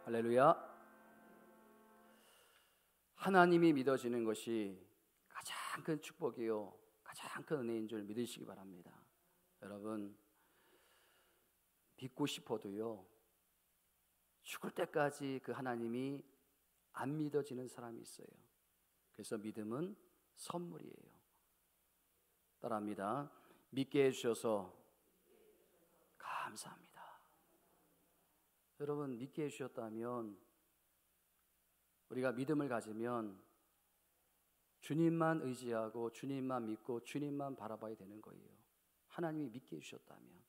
할렐루야. 하나님이 믿어지는 것이 가장 큰 축복이요, 가장 큰 은혜인 줄 믿으시기 바랍니다. 여러분, 믿고 싶어도요, 죽을 때까지 그 하나님이 안 믿어지는 사람이 있어요. 그래서 믿음은 선물이에요. 따라합니다. 믿게 해주셔서 감사합니다. 여러분, 믿게 해주셨다면, 우리가 믿음을 가지면 주님만 의지하고 주님만 믿고 주님만 바라봐야 되는 거예요. 하나님이 믿게 해주셨다면.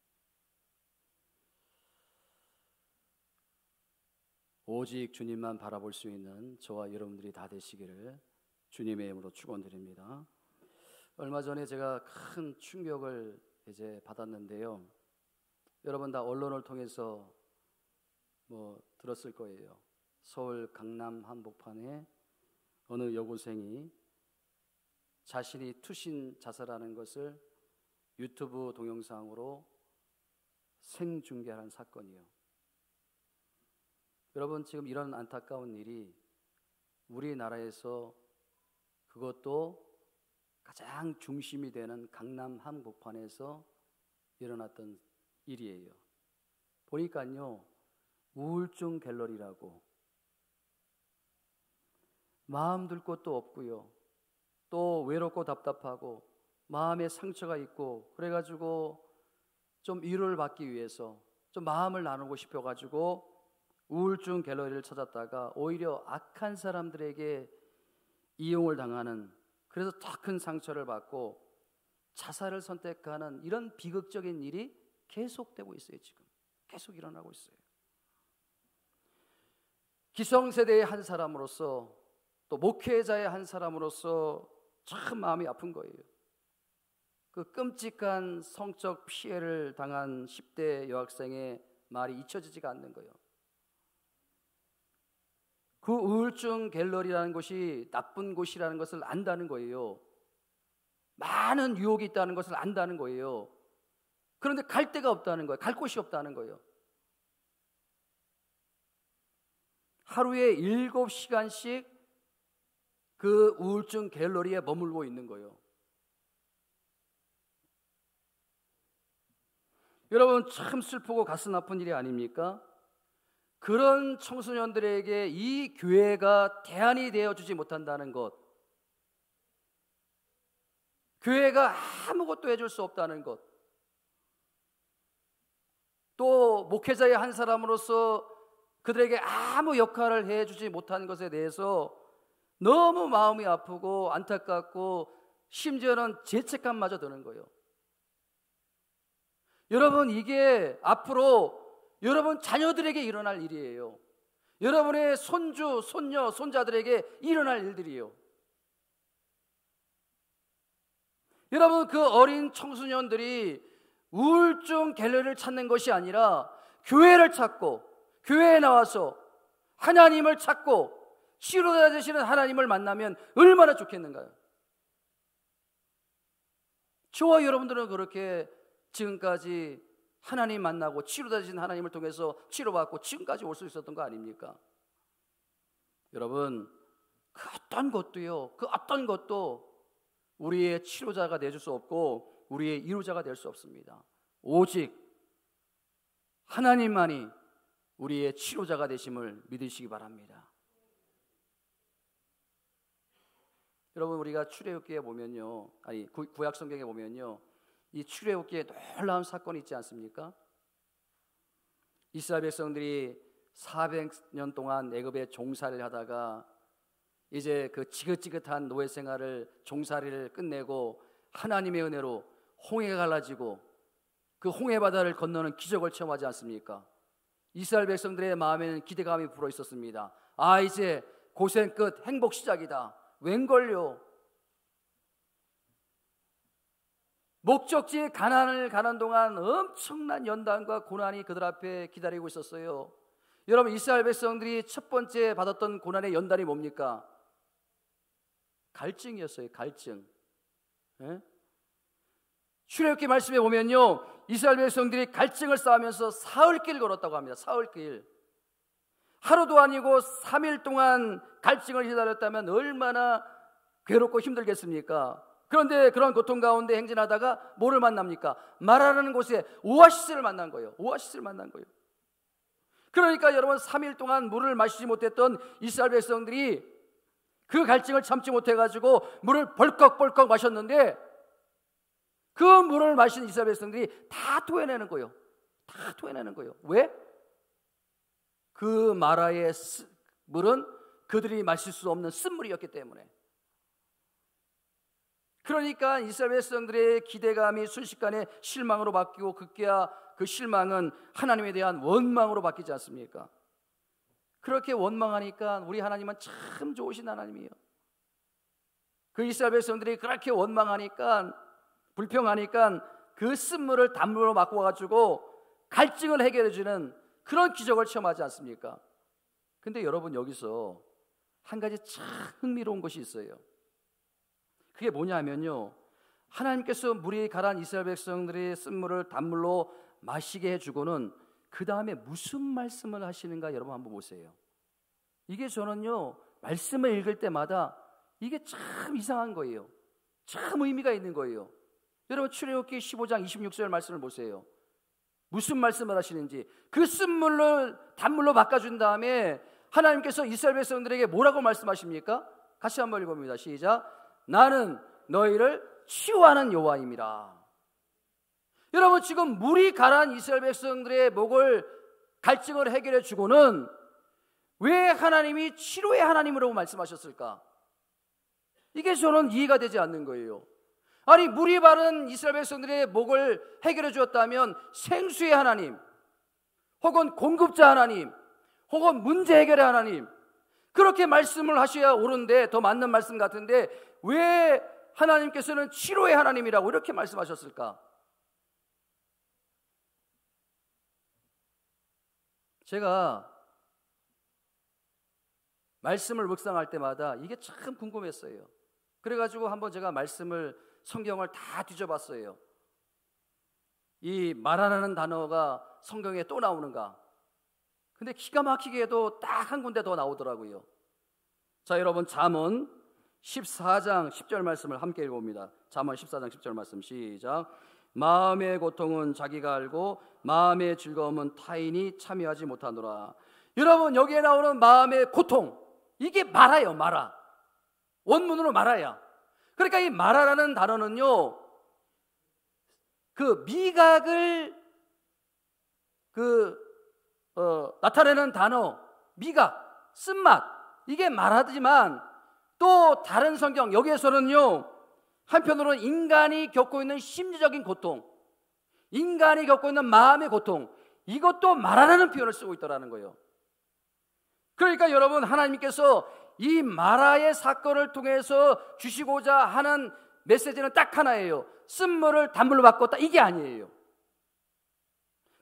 오직 주님만 바라볼 수 있는 저와 여러분들이 다 되시기를 주님의 이름으로 축원드립니다. 얼마 전에 제가 큰 충격을 받았는데요. 여러분 다 언론을 통해서 들었을 거예요. 서울 강남 한복판에 어느 여고생이 자신이 투신 자살하는 것을 유튜브 동영상으로 생중계하는 사건이요. 여러분, 지금 이런 안타까운 일이 우리나라에서, 그것도 가장 중심이 되는 강남 한복판에서 일어났던 일이에요. 보니까요, 우울증 갤러리라고, 마음 둘 곳도 없고요, 또 외롭고 답답하고 마음에 상처가 있고, 그래가지고 좀 위로를 받기 위해서 좀 마음을 나누고 싶어가지고 우울증 갤러리를 찾았다가 오히려 악한 사람들에게 이용을 당하는, 그래서 더 큰 상처를 받고 자살을 선택하는 이런 비극적인 일이 계속되고 있어요. 지금 계속 일어나고 있어요. 기성세대의 한 사람으로서, 또 목회자의 한 사람으로서 참 마음이 아픈 거예요. 그 끔찍한 성적 피해를 당한 10대 여학생의 말이 잊혀지지가 않는 거예요. 그 우울증 갤러리라는 곳이 나쁜 곳이라는 것을 안다는 거예요. 많은 유혹이 있다는 것을 안다는 거예요. 그런데 갈 데가 없다는 거예요. 갈 곳이 없다는 거예요. 하루에 7시간씩 그 우울증 갤러리에 머물고 있는 거예요. 여러분, 참 슬프고 가슴 아픈 일이 아닙니까? 그런 청소년들에게 이 교회가 대안이 되어주지 못한다는 것, 교회가 아무것도 해줄 수 없다는 것, 또 목회자의 한 사람으로서 그들에게 아무 역할을 해주지 못한 것에 대해서 너무 마음이 아프고 안타깝고 심지어는 죄책감마저 드는 거예요. 여러분, 이게 앞으로 여러분 자녀들에게 일어날 일이에요. 여러분의 손주, 손녀, 손자들에게 일어날 일들이에요. 여러분, 그 어린 청소년들이 우울증 갤러리를 찾는 것이 아니라 교회를 찾고, 교회에 나와서 하나님을 찾고 치료자 되시는 하나님을 만나면 얼마나 좋겠는가요? 저와 여러분들은 그렇게 지금까지 하나님 만나고 치료자 되신 하나님을 통해서 치료받고 지금까지 올 수 있었던 거 아닙니까? 여러분, 그 어떤 것도 우리의 치료자가 되줄 수 없고 우리의 이루자가 될 수 없습니다. 오직 하나님만이 우리의 치료자가 되심을 믿으시기 바랍니다. 여러분, 우리가 출애굽기에 보면요, 구약 성경에 보면요, 이 출애굽기에 놀라운 사건이 있지 않습니까? 이스라엘 백성들이 400년 동안 애굽에 종살이를 하다가 이제 그 지긋지긋한 노예 생활을, 종살이를 끝내고 하나님의 은혜로 홍해가 갈라지고 그 홍해 바다를 건너는 기적을 체험하지 않습니까? 이스라엘 백성들의 마음에는 기대감이 불어 있었습니다. 아, 이제 고생 끝, 행복 시작이다. 웬걸요? 목적지 가나안을 가는 동안 엄청난 연단과 고난이 그들 앞에 기다리고 있었어요. 여러분, 이스라엘 백성들이 첫 번째 받았던 고난의 연단이 뭡니까? 갈증이었어요. 갈증. 예? 출애굽기 말씀에 보면요, 이스라엘 백성들이 갈증을 쌓으면서 사흘길 걸었다고 합니다. 사흘길. 하루도 아니고 3일 동안 갈증을 기다렸다면 얼마나 괴롭고 힘들겠습니까? 그런데 그런 고통 가운데 행진하다가 뭐를 만납니까? 마라라는 곳에 오아시스를 만난 거예요. 오아시스를 만난 거예요. 그러니까 여러분, 3일 동안 물을 마시지 못했던 이스라엘 백성들이 그 갈증을 참지 못해가지고 물을 벌컥벌컥 마셨는데, 그 물을 마신 이스라엘 백성들이 다 토해내는 거예요. 다 토해내는 거예요. 왜? 그 마라의 물은 그들이 마실 수 없는 쓴물이었기 때문에. 그러니까 이스라엘 백성들의 기대감이 순식간에 실망으로 바뀌고, 급기야 그 실망은 하나님에 대한 원망으로 바뀌지 않습니까? 그렇게 원망하니까 우리 하나님은 참 좋으신 하나님이에요. 그 이스라엘 백성들이 그렇게 원망하니까, 불평하니까 그 쓴물을 단물로 바꿔가지고 갈증을 해결해 주는 그런 기적을 체험하지 않습니까? 근데 여러분, 여기서 한 가지 참 흥미로운 것이 있어요. 그게 뭐냐면요, 하나님께서 물이 가라앉은 이스라엘 백성들의 쓴물을 단물로 마시게 해주고는 그 다음에 무슨 말씀을 하시는가 여러분 한번 보세요. 이게 저는요, 말씀을 읽을 때마다 이게 참 이상한 거예요. 참 의미가 있는 거예요. 여러분, 출애굽기 15장 26절 말씀을 보세요. 무슨 말씀을 하시는지. 그 쓴물을 단물로 바꿔준 다음에 하나님께서 이스라엘 백성들에게 뭐라고 말씀하십니까? 같이 한번 읽어봅니다. 시작. 나는 너희를 치유하는 여호와임이라. 여러분, 지금 물이 가라앉은 이스라엘 백성들의 목을 갈증을 해결해 주고는 왜 하나님이 치료의 하나님으로 말씀하셨을까? 이게 저는 이해가 되지 않는 거예요. 아니, 물이 바른 이스라엘 백성들의 목을 해결해 주었다면 생수의 하나님, 혹은 공급자 하나님, 혹은 문제 해결의 하나님, 그렇게 말씀을 하셔야 옳은데, 더 맞는 말씀 같은데 왜 하나님께서는 치료의 하나님이라고 이렇게 말씀하셨을까? 제가 말씀을 묵상할 때마다 이게 참 궁금했어요. 그래가지고 한번 제가 성경을 다 뒤져봤어요. 이 마라라는 단어가 성경에 또 나오는가? 근데 기가 막히게도 딱 한 군데 더 나오더라고요. 자, 여러분, 잠언 14장 10절 말씀을 함께 읽어봅니다. 잠언 14장 10절 말씀 시작. 마음의 고통은 자기가 알고 마음의 즐거움은 타인이 참여하지 못하노라. 여러분, 여기에 나오는 마음의 고통, 이게 마라예요. 마라. 원문으로 마라야. 그러니까 이 마라라는 단어는요, 그 미각을 나타내는 단어, 미각, 쓴맛, 이게 마라지만 또 다른 성경 여기에서는요, 한편으로는 인간이 겪고 있는 심리적인 고통, 인간이 겪고 있는 마음의 고통, 이것도 마라라는 표현을 쓰고 있더라는 거예요. 그러니까 여러분, 하나님께서 이 마라의 사건을 통해서 주시고자 하는 메시지는 딱 하나예요. 쓴물을 단물로 바꿨다, 이게 아니에요.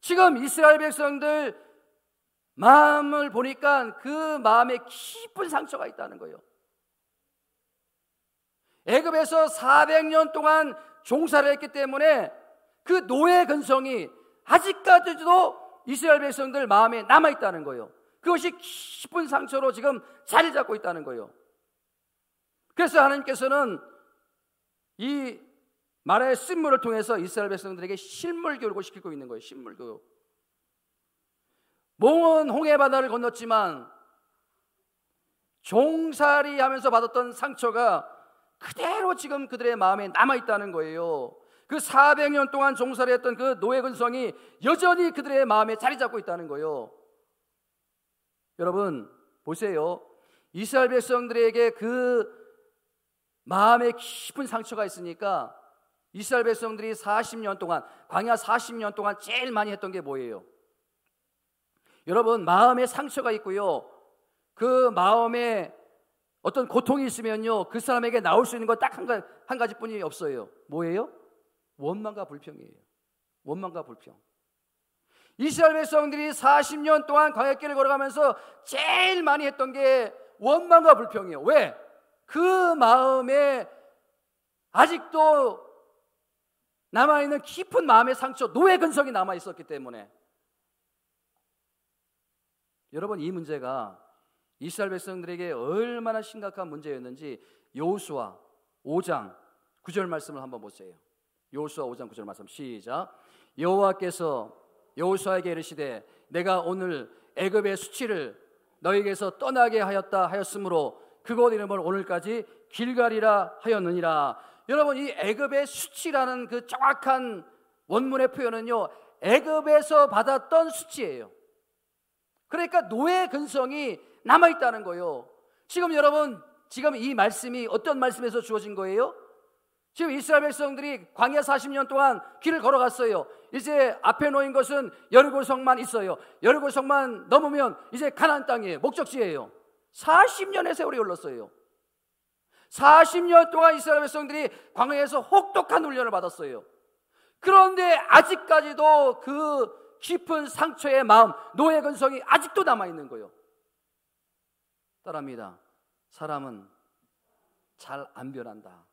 지금 이스라엘 백성들 마음을 보니까 그 마음에 깊은 상처가 있다는 거예요. 애굽에서 400년 동안 종살이 했기 때문에 그 노예 근성이 아직까지도 이스라엘 백성들 마음에 남아있다는 거예요. 그것이 깊은 상처로 지금 자리 잡고 있다는 거예요. 그래서 하나님께서는 이 마라의 쓴물을 통해서 이스라엘 백성들에게 실물 교육을 시키고 있는 거예요. 실물 교육. 몽은 홍해 바다를 건넜지만 종살이 하면서 받았던 상처가 그대로 지금 그들의 마음에 남아있다는 거예요. 그 400년 동안 종살이 했던 그 노예 근성이 여전히 그들의 마음에 자리 잡고 있다는 거예요. 여러분, 보세요. 이스라엘 백성들에게 그 마음에 깊은 상처가 있으니까 이스라엘 백성들이 40년 동안, 광야 40년 동안 제일 많이 했던 게 뭐예요? 여러분, 마음에 상처가 있고요, 그 마음에 어떤 고통이 있으면요, 그 사람에게 나올 수 있는 건 딱 한 가지뿐이 없어요. 뭐예요? 원망과 불평이에요. 원망과 불평. 이스라엘 백성들이 40년 동안 광야길을 걸어가면서 제일 많이 했던 게 원망과 불평이에요. 왜? 그 마음에 아직도 남아있는 깊은 마음의 상처, 노예 근성이 남아있었기 때문에. 여러분, 이 문제가 이스라엘 백성들에게 얼마나 심각한 문제였는지 여호수아 5장 9절 말씀을 한번 보세요. 여호수아 5장 9절 말씀 시작. 여호와께서 여호수아에게 이르시되 내가 오늘 애굽의 수치를 너에게서 떠나게 하였으므로 그곳 이름을 오늘까지 길갈이라 하였느니라. 여러분, 이 애굽의 수치라는 그 정확한 원문의 표현은요, 애굽에서 받았던 수치예요. 그러니까 노예 근성이 남아있다는 거예요. 지금 여러분, 지금 이 말씀이 어떤 말씀에서 주어진 거예요? 지금 이스라엘 백성들이 광야 40년 동안 길을 걸어갔어요. 이제 앞에 놓인 것은 여리고성만 있어요. 여리고성만 넘으면 이제 가나안 땅이에요. 목적지예요. 40년의 세월이 흘렀어요. 40년 동안 이스라엘 백성들이 광야에서 혹독한 훈련을 받았어요. 그런데 아직까지도 그 깊은 상처의 마음, 노예 근성이 아직도 남아있는 거예요. 따라합니다. 사람은 잘 안 변한다.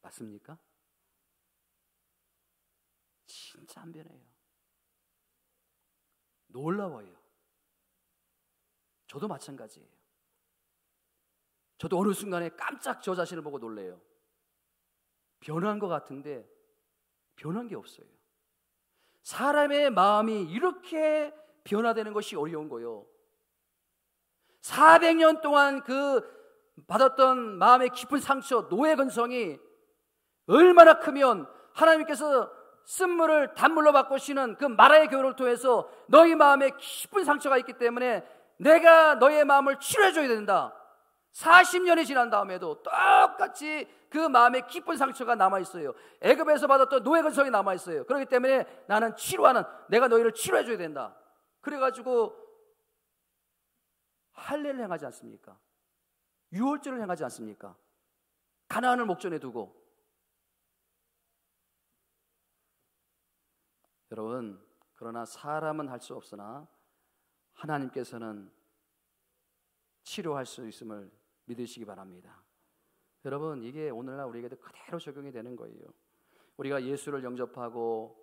맞습니까? 진짜 안 변해요. 놀라워요. 저도 마찬가지예요. 저도 어느 순간에 깜짝 저 자신을 보고 놀래요. 변한 것 같은데 변한 게 없어요. 사람의 마음이 이렇게 변화되는 것이 어려운 거예요. 400년 동안 그 받았던 마음의 깊은 상처, 노예 근성이 얼마나 크면 하나님께서 쓴물을 단물로 바꾸시는 그 마라의 교회를 통해서 너희 마음에 깊은 상처가 있기 때문에 내가 너의 마음을 치료해줘야 된다. 40년이 지난 다음에도 똑같이 그 마음에 깊은 상처가 남아있어요. 애굽에서 받았던 노예 근성이 남아있어요. 그렇기 때문에 나는 치료하는, 내가 너희를 치료해줘야 된다. 그래가지고 할례를 행하지 않습니까? 유월절을 행하지 않습니까? 가나안을 목전에 두고. 여러분, 그러나 사람은 할 수 없으나 하나님께서는 치료할 수 있음을 믿으시기 바랍니다. 여러분, 이게 오늘날 우리에게도 그대로 적용이 되는 거예요. 우리가 예수를 영접하고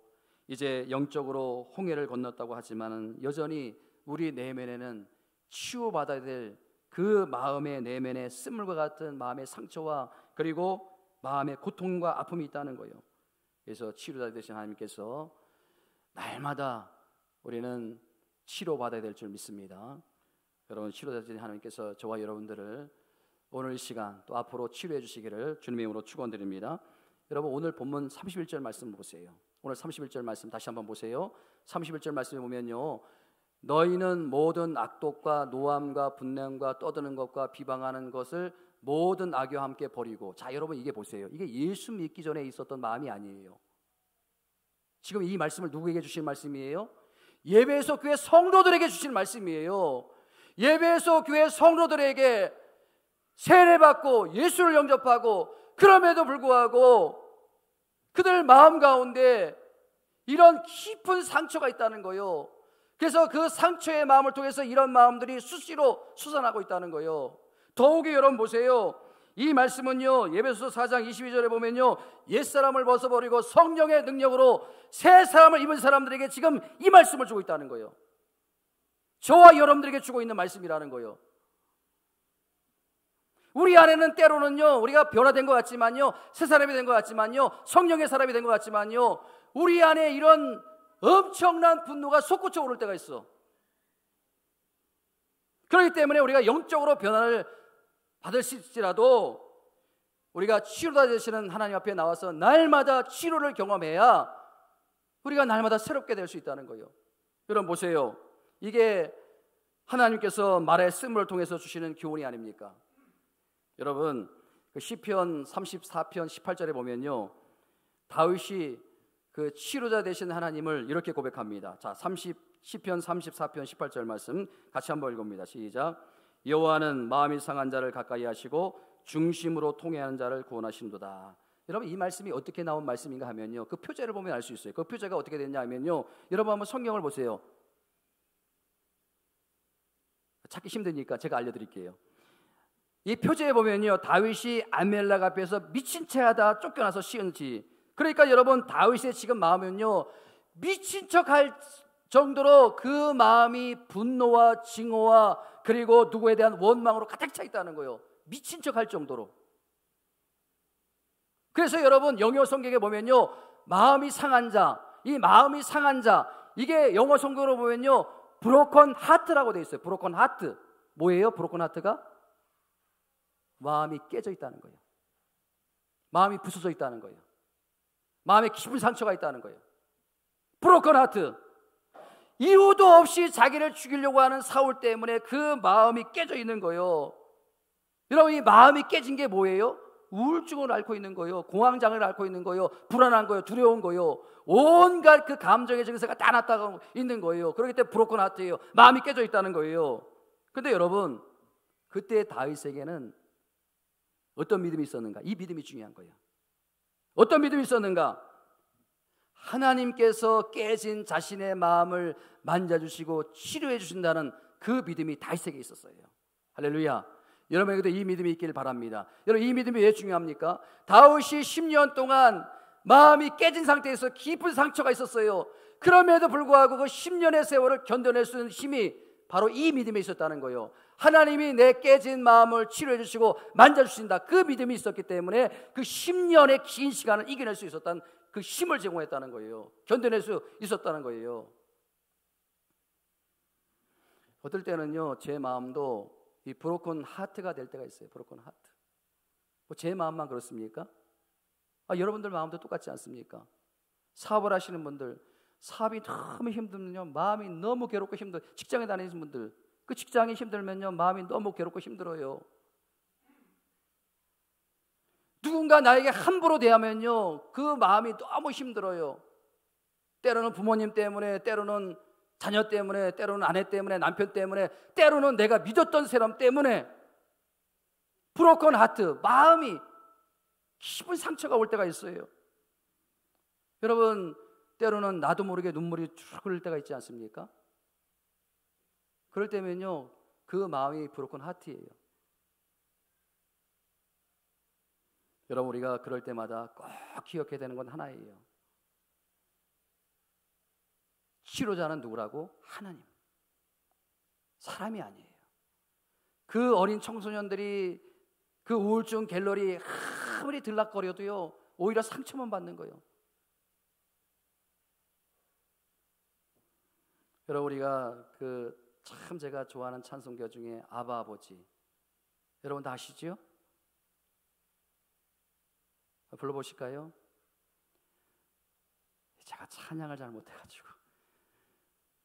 이제 영적으로 홍해를 건넜다고 하지만 여전히 우리 내면에는 치유받아야 될 그 마음의 내면에 쓴물과 같은 마음의 상처와 그리고 마음의 고통과 아픔이 있다는 거예요. 그래서 치료자 되신 하나님께서 날마다 우리는 치료받아야 될 줄 믿습니다. 여러분, 치료자 되신 하나님께서 저와 여러분들을 오늘 이 시간 또 앞으로 치료해 주시기를 주님의 이름으로 축원드립니다. 여러분, 오늘 본문 31절 말씀 보세요. 오늘 31절 말씀 다시 한번 보세요. 31절 말씀에 보면요, 너희는 모든 악독과 노함과 분냄과 떠드는 것과 비방하는 것을 모든 악의와 함께 버리고. 자, 여러분, 이게 보세요. 이게 예수 믿기 전에 있었던 마음이 아니에요. 지금 이 말씀을 누구에게 주신 말씀이에요? 예배소 교회 성도들에게 주신 말씀이에요. 예배소 교회 성도들에게 세례받고 예수를 영접하고 그럼에도 불구하고 그들 마음 가운데 이런 깊은 상처가 있다는 거예요. 그래서 그 상처의 마음을 통해서 이런 마음들이 수시로 솟아나고 있다는 거예요. 더욱이 여러분 보세요. 이 말씀은요, 예배소서 4장 22절에 보면요, 옛사람을 벗어버리고 성령의 능력으로 새 사람을 입은 사람들에게 지금 이 말씀을 주고 있다는 거예요. 저와 여러분들에게 주고 있는 말씀이라는 거예요. 우리 안에는 때로는요, 우리가 변화된 것 같지만요, 새 사람이 된 것 같지만요, 성령의 사람이 된 것 같지만요, 우리 안에 이런 엄청난 분노가 솟구쳐 오를 때가 있어. 그렇기 때문에 우리가 영적으로 변화를 받을지라도 우리가 치료자 되시는 하나님 앞에 나와서 날마다 치료를 경험해야 우리가 날마다 새롭게 될 수 있다는 거예요. 여러분 보세요. 이게 하나님께서 말의 쓴물을 통해서 주시는 교훈이 아닙니까? 여러분, 그 시편 34편 18절에 보면요, 다윗이 그 치료자 되신 하나님을 이렇게 고백합니다. 자, 시편 34편 18절 말씀 같이 한번 읽어봅니다. 시작. 여호와는 마음이 상한 자를 가까이 하시고 중심으로 통회하는 자를 구원하신도다. 여러분, 이 말씀이 어떻게 나온 말씀인가 하면요, 그 표제를 보면 알 수 있어요. 그 표제가 어떻게 됐냐 하면요, 여러분 한번 성경을 보세요. 찾기 힘드니까 제가 알려드릴게요. 이 표제에 보면요, 다윗이 아멜렉 앞에서 미친 채 하다 쫓겨나서 시은지. 그러니까 여러분, 다윗의 지금 마음은요, 미친 척 할 정도로 그 마음이 분노와 증오와 그리고 누구에 대한 원망으로 가득 차 있다는 거예요. 미친 척 할 정도로. 그래서 여러분 영어 성경에 보면요, 마음이 상한 자, 이 마음이 상한 자, 이게 영어 성경으로 보면요 브로컨 하트라고 되어 있어요. 브로컨 하트. 뭐예요? 브로컨 하트가? 마음이 깨져 있다는 거예요. 마음이 부서져 있다는 거예요. 마음에 깊은 상처가 있다는 거예요. 브로컨 하트. 이유도 없이 자기를 죽이려고 하는 사울 때문에 그 마음이 깨져 있는 거예요. 여러분, 이 마음이 깨진 게 뭐예요? 우울증을 앓고 있는 거예요. 공황장애를 앓고 있는 거예요. 불안한 거예요. 두려운 거예요. 온갖 그 감정의 증세가 다 나타나고 있는 거예요. 그렇기 때문에 브로큰 하트예요. 마음이 깨져 있다는 거예요. 근데 여러분, 그때 다윗에게는 어떤 믿음이 있었는가? 이 믿음이 중요한 거예요. 어떤 믿음이 있었는가? 하나님께서 깨진 자신의 마음을 만져주시고 치료해 주신다는 그 믿음이 다윗에게 있었어요. 할렐루야. 여러분에게도 이 믿음이 있길 바랍니다. 여러분, 이 믿음이 왜 중요합니까? 다윗이 10년 동안 마음이 깨진 상태에서 깊은 상처가 있었어요. 그럼에도 불구하고 그 10년의 세월을 견뎌낼 수 있는 힘이 바로 이 믿음에 있었다는 거예요. 하나님이 내 깨진 마음을 치료해 주시고 만져주신다, 그 믿음이 있었기 때문에 그 10년의 긴 시간을 이겨낼 수 있었다는 그 힘을 제공했다는 거예요. 견뎌낼 수 있었다는 거예요. 어떨 때는요, 제 마음도 이 브로큰 하트가 될 때가 있어요. 브로큰 하트. 제 마음만 그렇습니까? 여러분들 마음도 똑같지 않습니까? 사업을 하시는 분들, 사업이 너무 힘들면요, 마음이 너무 괴롭고 힘들어요. 직장에 다니시는 분들, 그 직장이 힘들면요, 마음이 너무 괴롭고 힘들어요. 누군가 나에게 함부로 대하면요, 그 마음이 너무 힘들어요. 때로는 부모님 때문에, 때로는 자녀 때문에, 때로는 아내 때문에, 남편 때문에, 때로는 내가 믿었던 사람 때문에 브로큰 하트, 마음이 깊은 상처가 올 때가 있어요. 여러분, 때로는 나도 모르게 눈물이 쭉 흐를 때가 있지 않습니까? 그럴 때면요, 그 마음이 브로큰 하트예요. 여러분, 우리가 그럴 때마다 꼭 기억해야 되는 건 하나예요. 치료자는 누구라고? 하나님. 사람이 아니에요. 그 어린 청소년들이 그 우울증 갤러리 아무리 들락거려도요, 오히려 상처만 받는 거예요. 여러분, 우리가 참 제가 좋아하는 찬송가 중에 아바 아버지, 여러분 다 아시죠? 불러보실까요? 제가 찬양을 잘 못해가지고.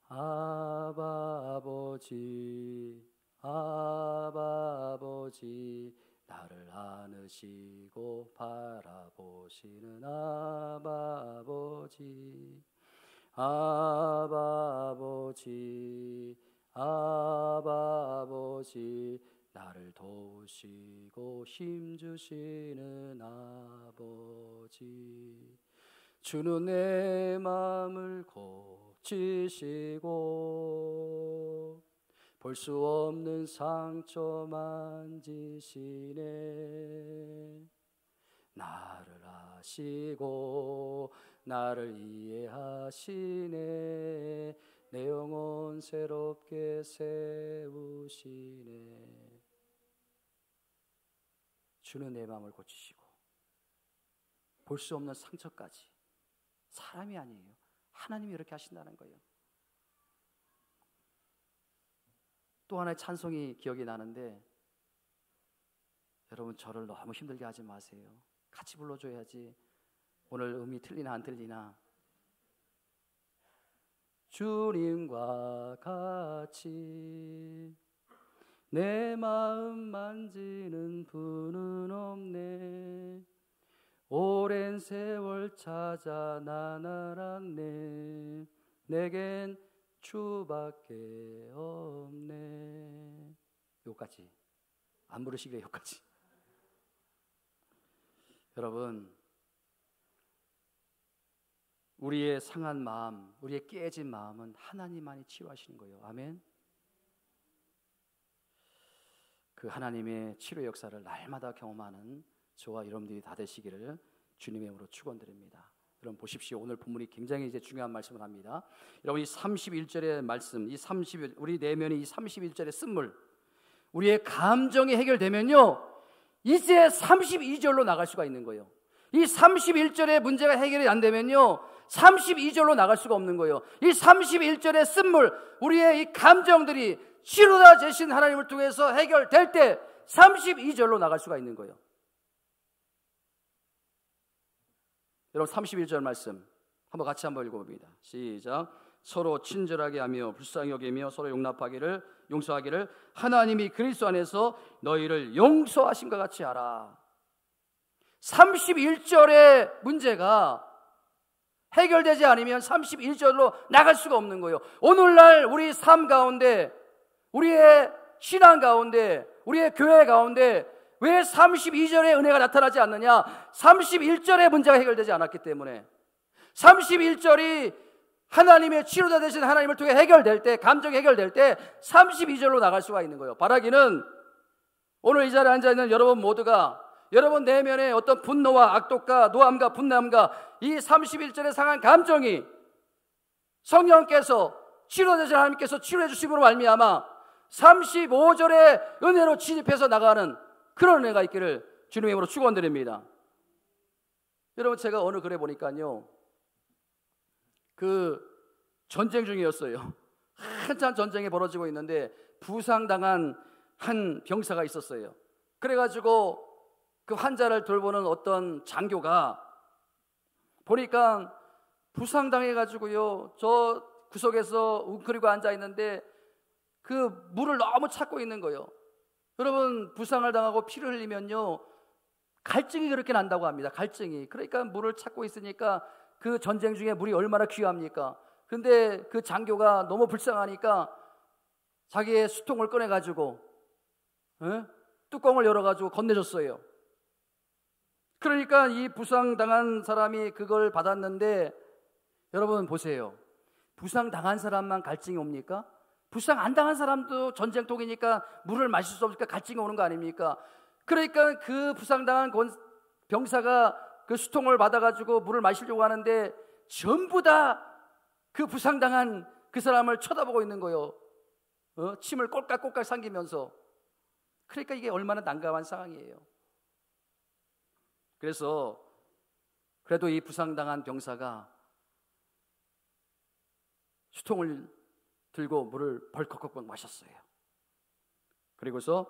아바 아버지, 아바 아버지, 나를 안으시고 바라보시는 아바 아버지, 아바 아버지, 아바 아버지, 나를 도우시고 힘주시는 아버지, 주는 내 마음을 고치시고 볼 수 없는 상처 만지시네. 나를 아시고 나를 이해하시네. 내 영혼 새롭게 세우시네. 주는 내 마음을 고치시고 볼 수 없는 상처까지. 사람이 아니에요. 하나님이 이렇게 하신다는 거예요. 또 하나의 찬송이 기억이 나는데, 여러분 저를 너무 힘들게 하지 마세요. 같이 불러줘야지. 오늘 음이 틀리나 안 틀리나. 주님과 같이 내 마음 만지는 분은 없네. 오랜 세월 찾아 난 알았네. 내겐 주밖에 없네. 여기까지. 안 부르시게 여기까지. 여러분, 우리의 상한 마음, 우리의 깨진 마음은 하나님만이 치유하시는 거예요. 아멘. 그 하나님의 치료 역사를 날마다 경험하는 저와 여러분들이 다 되시기를 주님의 이름으로 축원드립니다. 여러분 보십시오. 오늘 본문이 굉장히 이제 중요한 말씀을 합니다. 여러분 이 31절의 말씀, 우리 내면의 이 31절의 쓴물, 우리의 감정이 해결되면요, 이제 32절로 나갈 수가 있는 거예요. 이 31절의 문제가 해결이 안 되면요, 32절로 나갈 수가 없는 거예요. 이 31절의 쓴물, 우리의 이 감정들이 치료다 되신 하나님을 통해서 해결될 때 32절로 나갈 수가 있는 거예요. 여러분 31절 말씀 한번 같이 한번 읽어봅니다. 시작. 서로 친절하게 하며 불쌍히 여기며 서로 용서하기를 하나님이 그리스도 안에서 너희를 용서하신 것 같이 하라. 31절의 문제가 해결되지 않으면 31절로 나갈 수가 없는 거예요. 오늘날 우리 삶 가운데, 우리의 신앙 가운데, 우리의 교회 가운데 왜 32절의 은혜가 나타나지 않느냐? 31절의 문제가 해결되지 않았기 때문에. 31절이 하나님의 치료자 되신 하나님을 통해 해결될 때, 감정이 해결될 때 32절로 나갈 수가 있는 거예요. 바라기는 오늘 이 자리에 앉아있는 여러분 모두가 여러분 내면의 어떤 분노와 악독과 노함과 분노함과 이 31절에 상한 감정이 성령께서 치료되신 하나님께서 치료해 주심으로 말미암아 35절의 은혜로 진입해서 나가는 그런 은혜가 있기를 주님의 이름으로 축원드립니다. 여러분 제가 어느 글에 보니까요, 그 전쟁 중이었어요. 한참 전쟁이 벌어지고 있는데 부상당한 한 병사가 있었어요. 그래가지고 그 환자를 돌보는 어떤 장교가 보니까 부상당해가지고요, 저 구석에서 웅크리고 앉아있는데 그 물을 너무 찾고 있는 거예요. 여러분 부상을 당하고 피를 흘리면요 갈증이 그렇게 난다고 합니다. 갈증이. 그러니까 물을 찾고 있으니까 그 전쟁 중에 물이 얼마나 귀합니까? 근데 그 장교가 너무 불쌍하니까 자기의 수통을 꺼내가지고 뚜껑을 열어가지고 건네줬어요. 그러니까 이 부상당한 사람이 그걸 받았는데, 여러분 보세요. 부상당한 사람만 갈증이 옵니까? 부상 안 당한 사람도 전쟁통이니까 물을 마실 수 없으니까 갈증이 오는 거 아닙니까? 그러니까 그 부상당한 병사가 그 수통을 받아가지고 물을 마시려고 하는데 전부 다 그 부상당한 그 사람을 쳐다보고 있는 거예요. 침을 꼴깍꼴깍 삼키면서. 그러니까 이게 얼마나 난감한 상황이에요. 그래서 그래도 이 부상당한 병사가 수통을 들고 물을 벌컥벌컥 마셨어요. 그리고서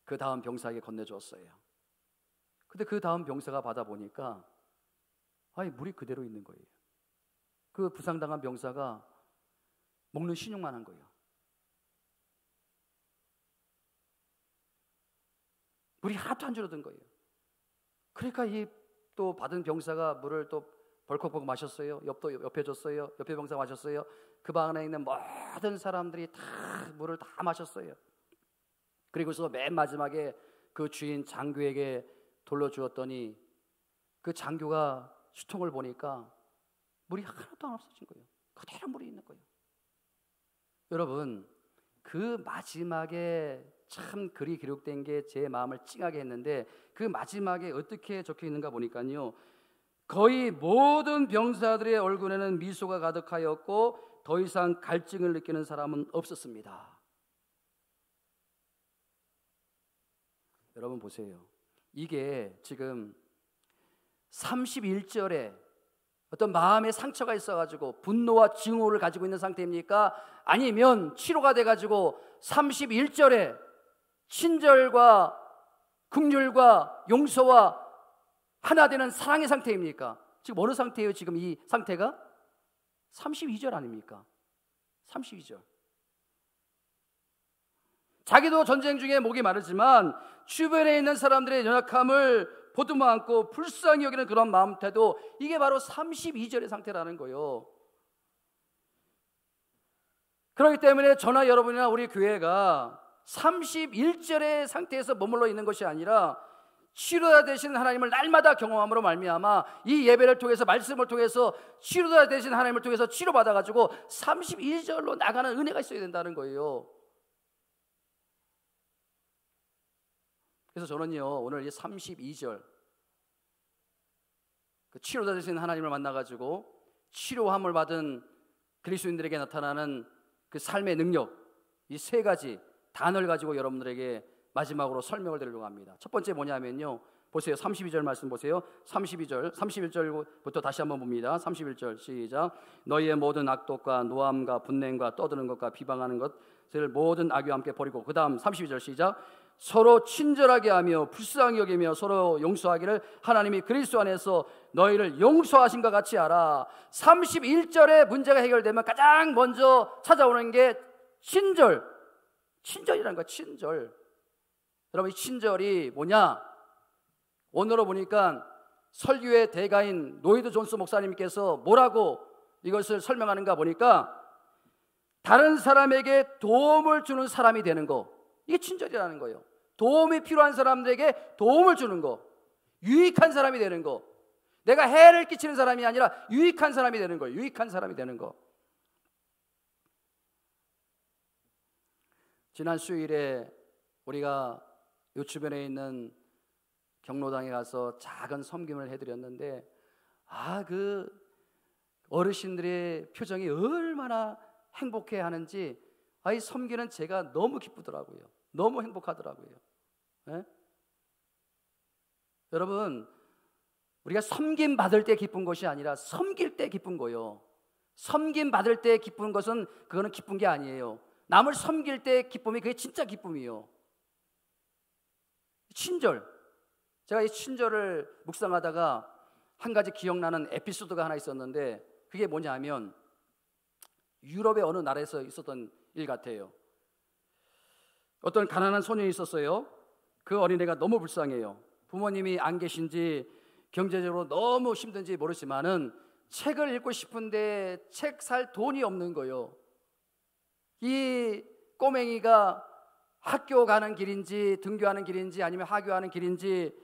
그 다음 병사에게 건네주었어요. 근데 그 다음 병사가 받아보니까 물이 그대로 있는 거예요. 그 부상당한 병사가 먹는 신용만 한 거예요. 물이 하나도 안 줄어든 거예요. 그러니까 이 또 받은 병사가 물을 또 벌컥벌컥 마셨어요. 옆에 줬어요. 옆에 병사 마셨어요. 그 방 안에 있는 모든 사람들이 다 물을 다 마셨어요. 그리고서 맨 마지막에 그 주인 장교에게 돌려주었더니 그 장교가 수통을 보니까 물이 하나도 안 없어진 거예요. 그대로 물이 있는 거예요. 여러분 그 마지막에 참 글이 기록된 게 제 마음을 찡하게 했는데, 그 마지막에 어떻게 적혀 있는가 보니까요, 거의 모든 병사들의 얼굴에는 미소가 가득하였고 더 이상 갈증을 느끼는 사람은 없었습니다. 여러분 보세요. 이게 지금 31절에 어떤 마음의 상처가 있어가지고 분노와 증오를 가지고 있는 상태입니까? 아니면 치료가 돼가지고 31절에 친절과 긍휼과 용서와 하나 되는 사랑의 상태입니까? 지금 어느 상태예요? 지금 이 상태가 32절 아닙니까? 32절. 자기도 전쟁 중에 목이 마르지만 주변에 있는 사람들의 연약함을 보듬어 안고 불쌍히 여기는 그런 마음 태도, 이게 바로 32절의 상태라는 거예요. 그렇기 때문에 저나 여러분이나 우리 교회가 31절의 상태에서 머물러 있는 것이 아니라 치료자 되신 하나님을 날마다 경험함으로 말미암아 이 예배를 통해서, 말씀을 통해서 치료자 되신 하나님을 통해서 치료받아가지고 32절로 나가는 은혜가 있어야 된다는 거예요. 그래서 저는요 오늘 이 32절, 그 치료자 되신 하나님을 만나가지고 치료함을 받은 그리스도인들에게 나타나는 그 삶의 능력, 이 세 가지 단어를 가지고 여러분들에게 마지막으로 설명을 드리려고 합니다. 첫 번째 뭐냐면요, 보세요. 32절 말씀 보세요. 31절부터 다시 한번 봅니다. 31절 시작. 너희의 모든 악독과 노함과 분냉과 떠드는 것과 비방하는 것을 모든 악의와 함께 버리고, 그 다음 32절 시작. 서로 친절하게 하며 불쌍히 여기며 서로 용서하기를 하나님이 그리스도 안에서 너희를 용서하신 것 같이 하라. 31절에 문제가 해결되면 가장 먼저 찾아오는 게 친절이라는 거야. 친절. 여러분, 이 친절이 뭐냐? 오늘로 보니까 설교의 대가인 로이드 존스 목사님께서 뭐라고 이것을 설명하는가 보니까, 다른 사람에게 도움을 주는 사람이 되는 거, 이게 친절이라는 거예요. 도움이 필요한 사람들에게 도움을 주는 거, 유익한 사람이 되는 거, 내가 해를 끼치는 사람이 아니라 유익한 사람이 되는 거예요. 유익한 사람이 되는 거. 지난 수요일에 우리가 요 주변에 있는 경로당에 가서 작은 섬김을 해드렸는데, 그 어르신들의 표정이 얼마나 행복해 하는지, 이 섬기는 제가 너무 기쁘더라고요. 너무 행복하더라고요. 네? 여러분, 우리가 섬김 받을 때 기쁜 것이 아니라 섬길 때 기쁜 거예요. 섬김 받을 때 기쁜 것은 그거는 기쁜 게 아니에요. 남을 섬길 때 기쁨이 그게 진짜 기쁨이에요. 친절. 제가 이 친절을 묵상하다가 한 가지 기억나는 에피소드가 하나 있었는데, 그게 뭐냐면 유럽의 어느 나라에서 있었던 일 같아요. 어떤 가난한 소년이 있었어요. 그 어린애가 너무 불쌍해요. 부모님이 안 계신지 경제적으로 너무 힘든지 모르지만은 책을 읽고 싶은데 책 살 돈이 없는 거예요. 이 꼬맹이가 학교 가는 길인지 등교하는 길인지 아니면 하교하는 길인지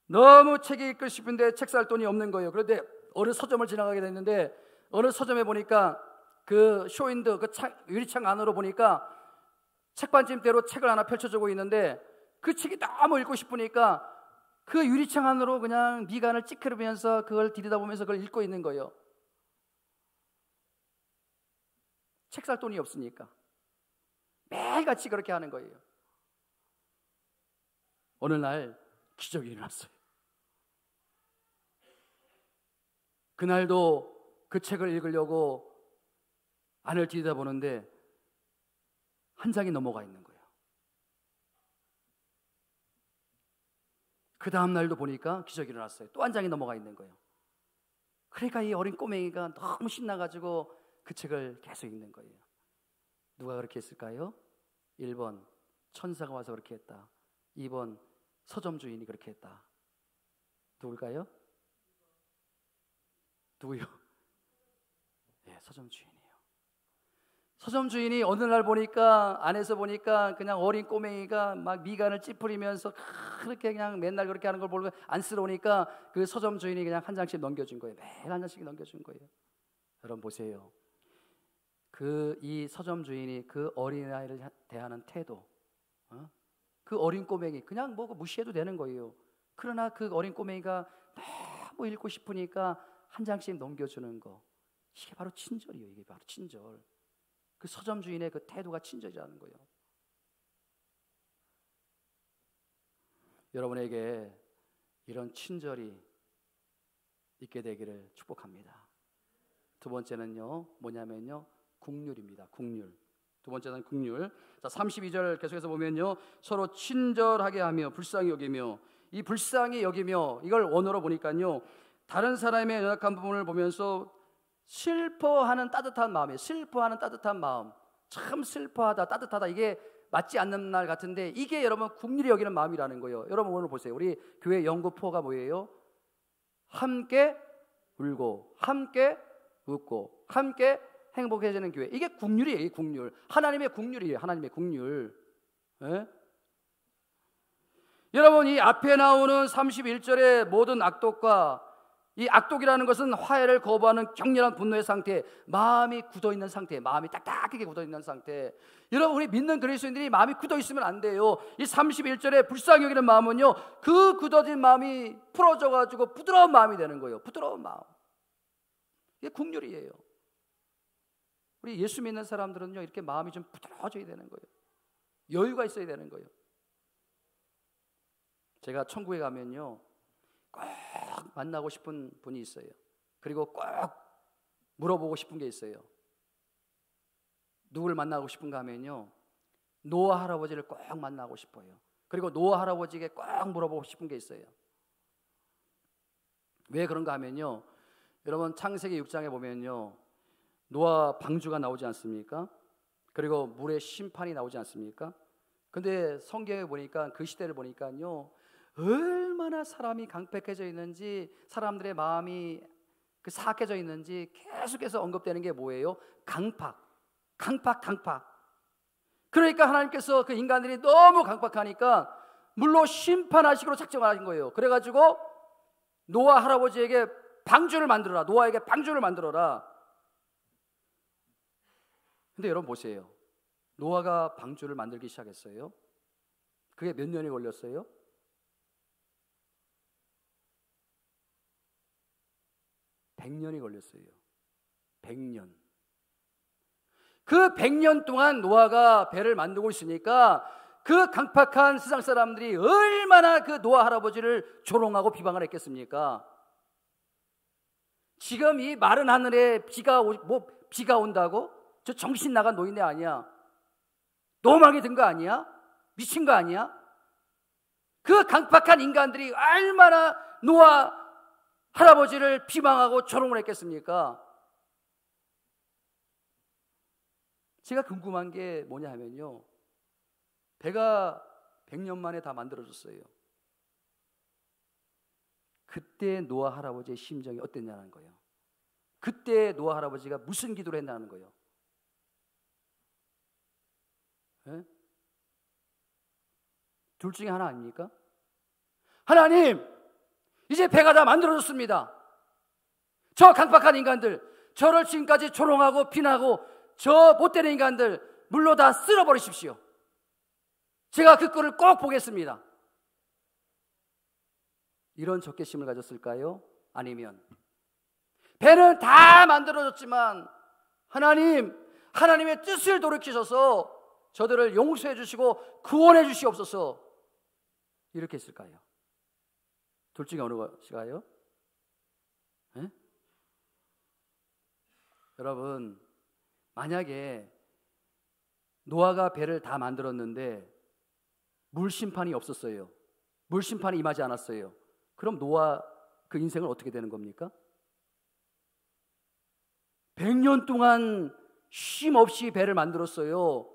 너무 책 읽고 싶은데 책 살 돈이 없는 거예요. 그런데 어느 서점을 지나가게 됐는데, 어느 서점에 보니까 그 쇼윈드, 그 유리창 안으로 보니까 책반짐대로 책을 하나 펼쳐주고 있는데, 그 책이 너무 읽고 싶으니까 그 유리창 안으로 그냥 미간을 찌푸리면서 그걸 들여다보면서 그걸 읽고 있는 거예요. 책 살 돈이 없으니까 매일같이 그렇게 하는 거예요. 어느 날 기적이 일어났어요. 그날도 그 책을 읽으려고 안을 들여다보는데 한 장이 넘어가 있는 거예요. 그 다음 날도 보니까 기적이 일어났어요. 또 한 장이 넘어가 있는 거예요. 그러니까 이 어린 꼬맹이가 너무 신나가지고 그 책을 계속 읽는 거예요. 누가 그렇게 했을까요? 1번 천사가 와서 그렇게 했다. 2번 서점 주인이 그렇게 했다. 누굴까요? 누구요? 네, 서점 주인이에요. 서점 주인이 어느 날 보니까, 안에서 보니까 그냥 어린 꼬맹이가 막 미간을 찌푸리면서 그렇게 그냥 맨날 그렇게 하는 걸 보고 안쓰러우니까 그 서점 주인이 그냥 한 장씩 넘겨준 거예요. 매일 한 장씩 넘겨준 거예요. 여러분 보세요. 이 서점 주인이 그 어린아이를 대하는 태도, 그 어린 꼬맹이 그냥 뭐 무시해도 되는 거예요. 그러나 그 어린 꼬맹이가 너무 읽고 싶으니까 한 장씩 넘겨주는 거, 이게 바로 친절이에요. 이게 바로 친절. 그 서점 주인의 그 태도가 친절이라는 거예요. 여러분에게 이런 친절이 있게 되기를 축복합니다. 두 번째는요, 뭐냐면요, 국률입니다. 국률. 두 번째는 국률. 자, 32절 계속해서 보면요, 서로 친절하게 하며 불쌍히 여기며, 이 불쌍히 여기며, 이걸 원어로 보니까요, 다른 사람의 연약한 부분을 보면서 슬퍼하는 따뜻한 마음이에요. 슬퍼하는 따뜻한 마음. 참 슬퍼하다, 따뜻하다, 이게 맞지 않는 날 같은데, 이게 여러분 국률이 여기는 마음이라는 거예요. 여러분 오늘 보세요. 우리 교회 연구포가 뭐예요? 함께 울고 함께 웃고 함께 행복해지는 교회. 이게 국률이에요. 이 국률. 하나님의 국률이에요. 하나님의 국률. 예? 여러분, 이 앞에 나오는 31절의 모든 악독과 이 악독이라는 것은 화해를 거부하는 격렬한 분노의 상태, 마음이 굳어있는 상태, 마음이 딱딱하게 굳어있는 상태. 여러분, 우리 믿는 그리스도인들이 마음이 굳어있으면 안 돼요. 이 31절에 불쌍히 여기는 마음은요, 그 굳어진 마음이 풀어져가지고 부드러운 마음이 되는 거예요. 부드러운 마음. 이게 국률이에요. 우리 예수 믿는 사람들은요, 이렇게 마음이 좀 부드러워져야 되는 거예요. 여유가 있어야 되는 거예요. 제가 천국에 가면요, 꼭 만나고 싶은 분이 있어요. 그리고 꼭 물어보고 싶은 게 있어요. 누구를 만나고 싶은가 하면요, 노아 할아버지를 꼭 만나고 싶어요. 그리고 노아 할아버지에게 꼭 물어보고 싶은 게 있어요. 왜 그런가 하면요, 여러분 창세기 6장에 보면요, 노아 방주가 나오지 않습니까? 그리고 물의 심판이 나오지 않습니까? 근데 성경에 보니까, 그 시대를 보니까요, 얼마나 사람이 강팍해져 있는지, 사람들의 마음이 사악해져 있는지 계속해서 언급되는 게 뭐예요? 강팍. 그러니까 하나님께서 그 인간들이 너무 강팍하니까 물로 심판하시기로 작정하신 거예요. 그래가지고 노아 할아버지에게 방주를 만들어라. 노아에게 방주를 만들어라. 근데 여러분 보세요. 노아가 방주를 만들기 시작했어요. 그게 몇 년이 걸렸어요? 100년이 걸렸어요. 100년. 그 100년 동안 노아가 배를 만들고 있으니까 그 강팍한 세상 사람들이 얼마나 그 노아 할아버지를 조롱하고 비방을 했겠습니까? 지금 이 마른 하늘에 비가 온다고? 저 정신 나간 노인네 아니야? 노망이 든 거 아니야? 미친 거 아니야? 그 강팍한 인간들이 얼마나 노아 할아버지를 비방하고 조롱을 했겠습니까? 제가 궁금한 게 뭐냐 하면요, 배가 100년 만에 다 만들어졌어요. 그때 노아 할아버지의 심정이 어땠냐는 거예요. 그때 노아 할아버지가 무슨 기도를 했냐는 거예요. 네? 둘 중에 하나 아닙니까? 하나님, 이제 배가 다 만들어졌습니다. 저 강팍한 인간들, 저를 지금까지 조롱하고 비난하고 저 못되는 인간들 물로 다 쓸어버리십시오. 제가 그 꼴을 꼭 보겠습니다. 이런 적개심을 가졌을까요? 아니면 배는 다 만들어졌지만 하나님의 뜻을 돌이키셔서 저들을 용서해 주시고 구원해 주시옵소서, 이렇게 했을까요? 둘 중에 어느 것일까요? 네? 여러분, 만약에 노아가 배를 다 만들었는데 물 심판이 없었어요. 물 심판이 임하지 않았어요. 그럼 노아 그 인생은 어떻게 되는 겁니까? 100년 동안 쉼 없이 배를 만들었어요.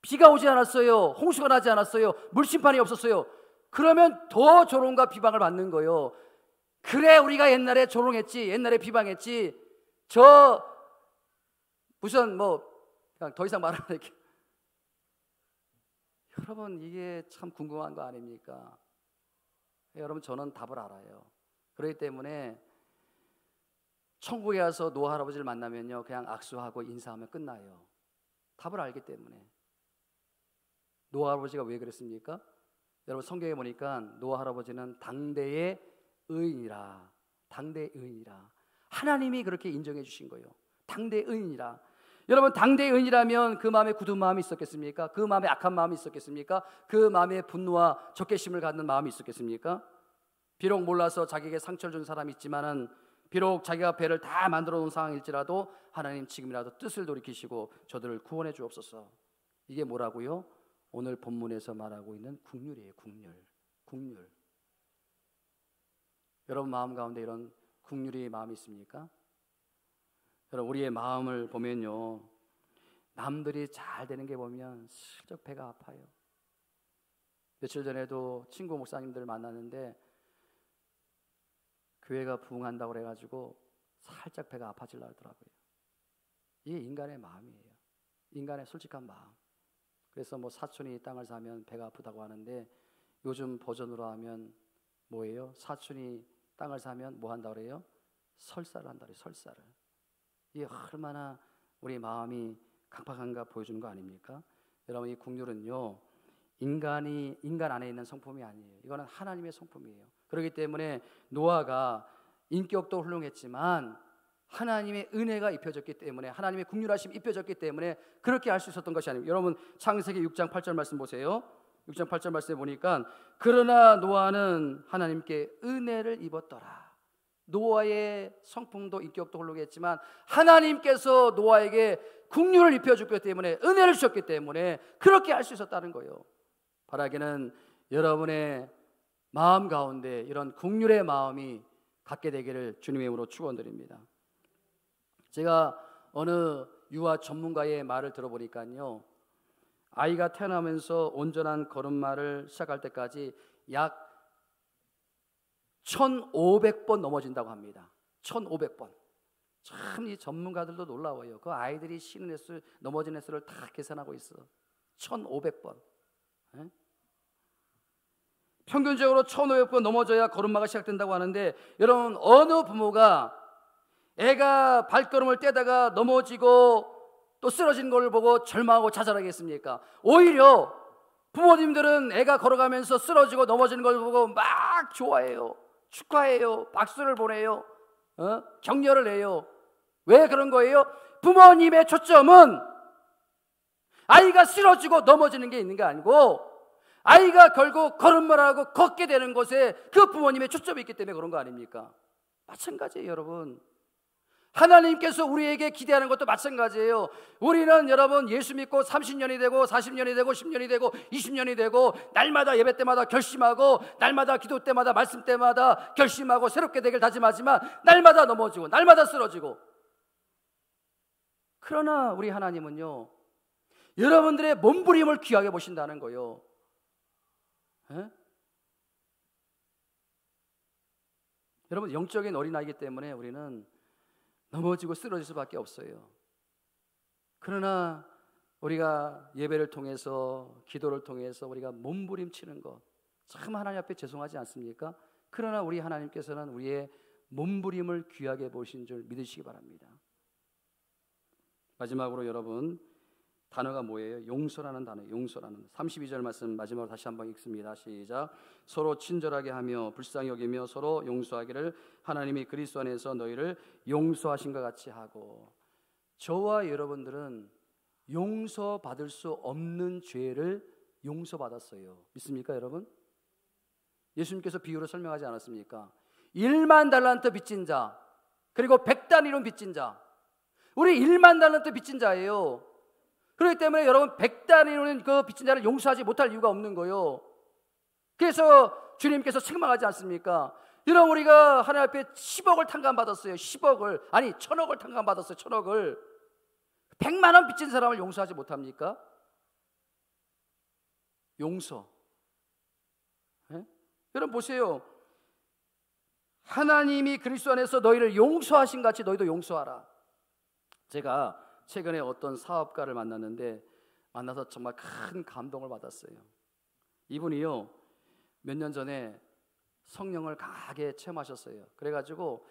비가 오지 않았어요. 홍수가 나지 않았어요. 물 심판이 없었어요. 그러면 더 조롱과 비방을 받는 거예요. 그래, 우리가 옛날에 조롱했지, 옛날에 비방했지, 무슨 그냥 더 이상 말 안 할게요. 여러분, 이게 참 궁금한 거 아닙니까? 여러분, 저는 답을 알아요. 그렇기 때문에 천국에 가서 노아 할아버지를 만나면요, 그냥 악수하고 인사하면 끝나요. 답을 알기 때문에. 노아 할아버지가 왜 그랬습니까? 여러분, 성경에 보니까 노아 할아버지는 당대의 의인이라. 하나님이 그렇게 인정해 주신 거예요. 당대의 의인이라. 여러분, 당대의 의인이라면 그 마음에 굳은 마음이 있었겠습니까? 그 마음에 악한 마음이 있었겠습니까? 그 마음에 분노와 적개심을 갖는 마음이 있었겠습니까? 비록 몰라서 자기에게 상처를 준 사람이 있지만은, 비록 자기가 배를 다 만들어 놓은 상황일지라도 하나님, 지금이라도 뜻을 돌이키시고 저들을 구원해 주옵소서. 이게 뭐라고요? 오늘 본문에서 말하고 있는 국률이에요. 국률. 여러분 마음 가운데 이런 국률의 마음이 있습니까? 여러분, 우리의 마음을 보면요, 남들이 잘 되는 게 보면 슬쩍 배가 아파요. 며칠 전에도 친구 목사님들 만났는데 교회가 부흥한다고 그래가지고 살짝 배가 아파지려 하더라고요. 이게 인간의 마음이에요. 인간의 솔직한 마음. 그래서 사촌이 땅을 사면 배가 아프다고 하는데, 요즘 버전으로 하면 뭐예요? 사촌이 땅을 사면 뭐 한다 그래요? 설사를 한다 그래요. 설사를. 이게 얼마나 우리 마음이 강팍한가 보여주는 거 아닙니까? 여러분, 이 국률은요, 인간 안에 있는 성품이 아니에요. 이거는 하나님의 성품이에요. 그렇기 때문에 노아가 인격도 훌륭했지만 하나님의 은혜가 입혀졌기 때문에, 하나님의 국률하심이 입혀졌기 때문에 그렇게 할 수 있었던 것이 아닙니다. 여러분, 창세기 6장 8절 말씀 보세요. 6장 8절 말씀에 보니까 그러나 노아는 하나님께 은혜를 입었더라. 노아의 성품도 인격도 훌륭했지만 하나님께서 노아에게 국률을 입혀줬기 때문에, 은혜를 주셨기 때문에 그렇게 할 수 있었다는 거예요. 바라기는 여러분의 마음 가운데 이런 국률의 마음이 갖게 되기를 주님의 이름으로 축원드립니다. 제가 어느 유아 전문가의 말을 들어보니까요, 아이가 태어나면서 온전한 걸음마를 시작할 때까지 약 1500번 넘어진다고 합니다. 1500번. 참 이 전문가들도 놀라워요. 그 아이들이 쉬는 횟수, 넘어지는 횟수를 다 계산하고 있어. 1500번. 에? 평균적으로 1500번 넘어져야 걸음마가 시작된다고 하는데, 여러분, 어느 부모가 애가 발걸음을 떼다가 넘어지고 또 쓰러진 걸 보고 절망하고 자살하겠습니까? 오히려 부모님들은 애가 걸어가면서 쓰러지고 넘어지는 걸 보고 막 좋아해요. 축하해요. 박수를 보내요. 격려를 해요. 왜 그런 거예요? 부모님의 초점은 아이가 쓰러지고 넘어지는 게 있는 게 아니고, 아이가 결국 걸음마를 하고 걷게 되는 곳에 그 부모님의 초점이 있기 때문에 그런 거 아닙니까? 마찬가지예요, 여러분. 하나님께서 우리에게 기대하는 것도 마찬가지예요. 우리는 여러분 예수 믿고 30년이 되고 40년이 되고 10년이 되고 20년이 되고 날마다 예배 때마다 결심하고, 날마다 기도 때마다 말씀 때마다 결심하고 새롭게 되길 다짐하지만 날마다 넘어지고 날마다 쓰러지고. 그러나 우리 하나님은요, 여러분들의 몸부림을 귀하게 보신다는 거예요. 에? 여러분, 영적인 어린아이기 때문에 우리는 넘어지고 쓰러질 수밖에 없어요. 그러나 우리가 예배를 통해서, 기도를 통해서 우리가 몸부림치는 것, 참 하나님 앞에 죄송하지 않습니까? 그러나 우리 하나님께서는 우리의 몸부림을 귀하게 보신 줄 믿으시기 바랍니다. 마지막으로 여러분, 단어가 뭐예요? 용서라는 단어. 용서라는 32절 말씀 마지막으로 다시 한번 읽습니다. 시작. 서로 친절하게 하며 불쌍히 여기며 서로 용서하기를 하나님이 그리스도 안에서 너희를 용서하신 것 같이 하고. 저와 여러분들은 용서받을 수 없는 죄를 용서받았어요. 믿습니까, 여러분? 예수님께서 비유로 설명하지 않았습니까? 1만 달란트 빚진 자, 그리고 100단위로 빚진 자. 우리 1만 달란트 빚진 자예요. 그렇기 때문에 여러분, 100단위로는 그 빚진 자를 용서하지 못할 이유가 없는 거예요. 그래서 주님께서 책망하지 않습니까? 여러분, 우리가 하나님 앞에 10억을 탕감받았어요. 10억을, 아니 1000억을 탕감받았어요. 1000억을. 100만 원 빚진 사람을 용서하지 못합니까? 용서. 네? 여러분 보세요. 하나님이 그리스도 안에서 너희를 용서하신 같이 너희도 용서하라. 제가 최근에 어떤 사업가를 만나서 정말 큰 감동을 받았어요. 이분이요, 몇 년 전에 성령을 강하게 체험하셨어요. 그래가지고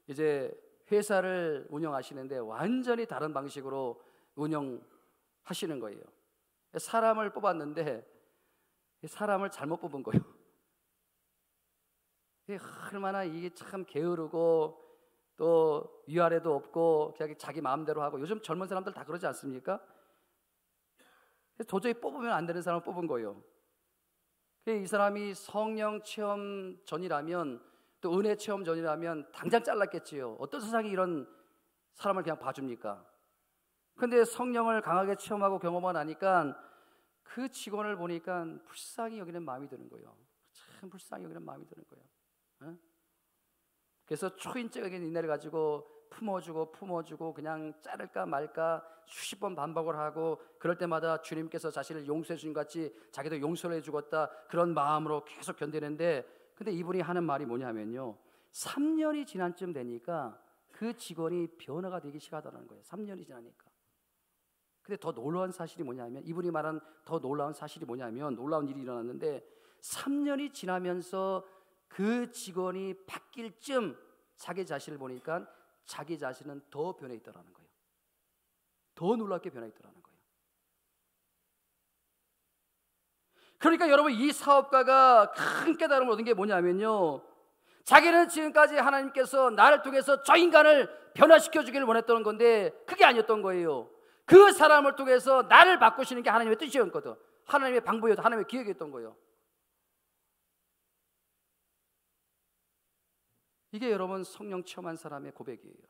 이제 회사를 운영하시는데 완전히 다른 방식으로 운영하시는 거예요. 사람을 뽑았는데 사람을 잘못 뽑은 거예요. 얼마나 이게 참 게으르고 또 위아래도 없고 그냥 자기 마음대로 하고, 요즘 젊은 사람들 다 그러지 않습니까? 도저히 뽑으면 안 되는 사람을 뽑은 거예요. 이 사람이 성령 체험 전이라면, 또 은혜 체험 전이라면 당장 잘랐겠지요. 어떤 세상이 이런 사람을 그냥 봐줍니까? 그런데 성령을 강하게 체험하고 경험하고 나니까 그 직원을 보니까 불쌍히 여기는 마음이 드는 거예요. 참 불쌍히 여기는 마음이 드는 거예요. 에? 그래서 초인적인 인내를 가지고 품어주고 그냥 자를까 말까 수십 번 반복을 하고, 그럴 때마다 주님께서 자신을 용서해 주신 것 같이 자기도 용서를 해 주겠다, 그런 마음으로 계속 견디는데, 근데 이분이 하는 말이 뭐냐면요, 3년이 지난 쯤 되니까 그 직원이 변화가 되기 시작하다는 거예요. 3년이 지나니까. 근데 더 놀라운 사실이 뭐냐면, 이분이 말한 더 놀라운 사실이 뭐냐면, 놀라운 일이 일어났는데 3년이 지나면서 그 직원이 바뀔 쯤 자기 자신을 보니까 자기 자신은 더 변해 있더라는 거예요. 더 놀랍게 변해 있더라는 거예요. 그러니까 여러분, 이 사업가가 큰 깨달음을 얻은 게 뭐냐면요, 자기는 지금까지 하나님께서 나를 통해서 저 인간을 변화시켜 주기를 원했던 건데 그게 아니었던 거예요. 그 사람을 통해서 나를 바꾸시는 게 하나님의 뜻이었거든. 하나님의 방법이었던, 하나님의 기획이었던 거예요. 이게 여러분 성령 체험한 사람의 고백이에요.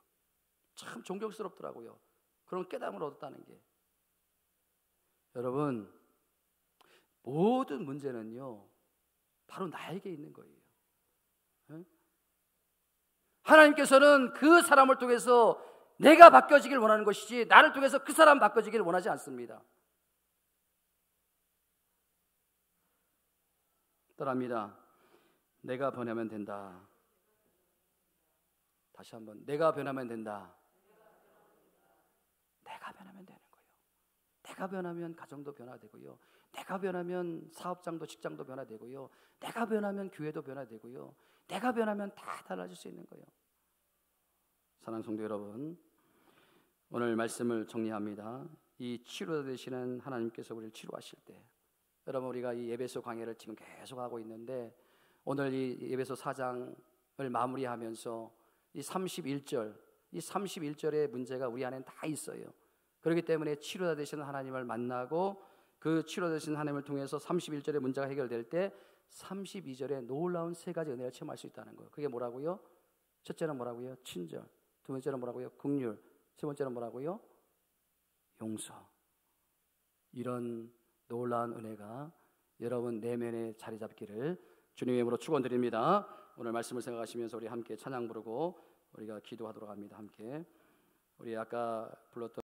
참 존경스럽더라고요. 그런 깨달음을 얻었다는 게. 여러분, 모든 문제는요 바로 나에게 있는 거예요. 하나님께서는 그 사람을 통해서 내가 바뀌어지길 원하는 것이지 나를 통해서 그 사람 바뀌어지길 원하지 않습니다. 떠납니다. 내가 변하면 된다. 다시 한번, 내가 변하면 된다. 내가 변하면 되는 거예요. 내가 변하면 가정도 변화되고요, 내가 변하면 사업장도 직장도 변화되고요, 내가 변하면 교회도 변화되고요, 내가 변하면 다 달라질 수 있는 거예요. 사랑하는 성도 여러분, 오늘 말씀을 정리합니다. 이 치료자 되시는 하나님께서 우리를 치료하실 때, 여러분, 우리가 이 에베소 강해를 지금 계속하고 있는데 오늘 이 에베소 4장을 마무리하면서 이 31절의 문제가 우리 안에 다 있어요. 그렇기 때문에 치료자 되시는 하나님을 만나고 그 치료자 되시는 하나님을 통해서 31절의 문제가 해결될 때 32절에 놀라운 세 가지 은혜를 체험할 수 있다는 거예요. 그게 뭐라고요? 첫째는 뭐라고요? 친절. 두 번째는 뭐라고요? 긍휼. 세 번째는 뭐라고요? 용서. 이런 놀라운 은혜가 여러분 내면에 자리 잡기를 주님의 이름으로 축원드립니다. 오늘 말씀을 생각하시면서 우리 함께 찬양 부르고 우리가 기도하도록 합니다. 함께 우리 아까 불렀던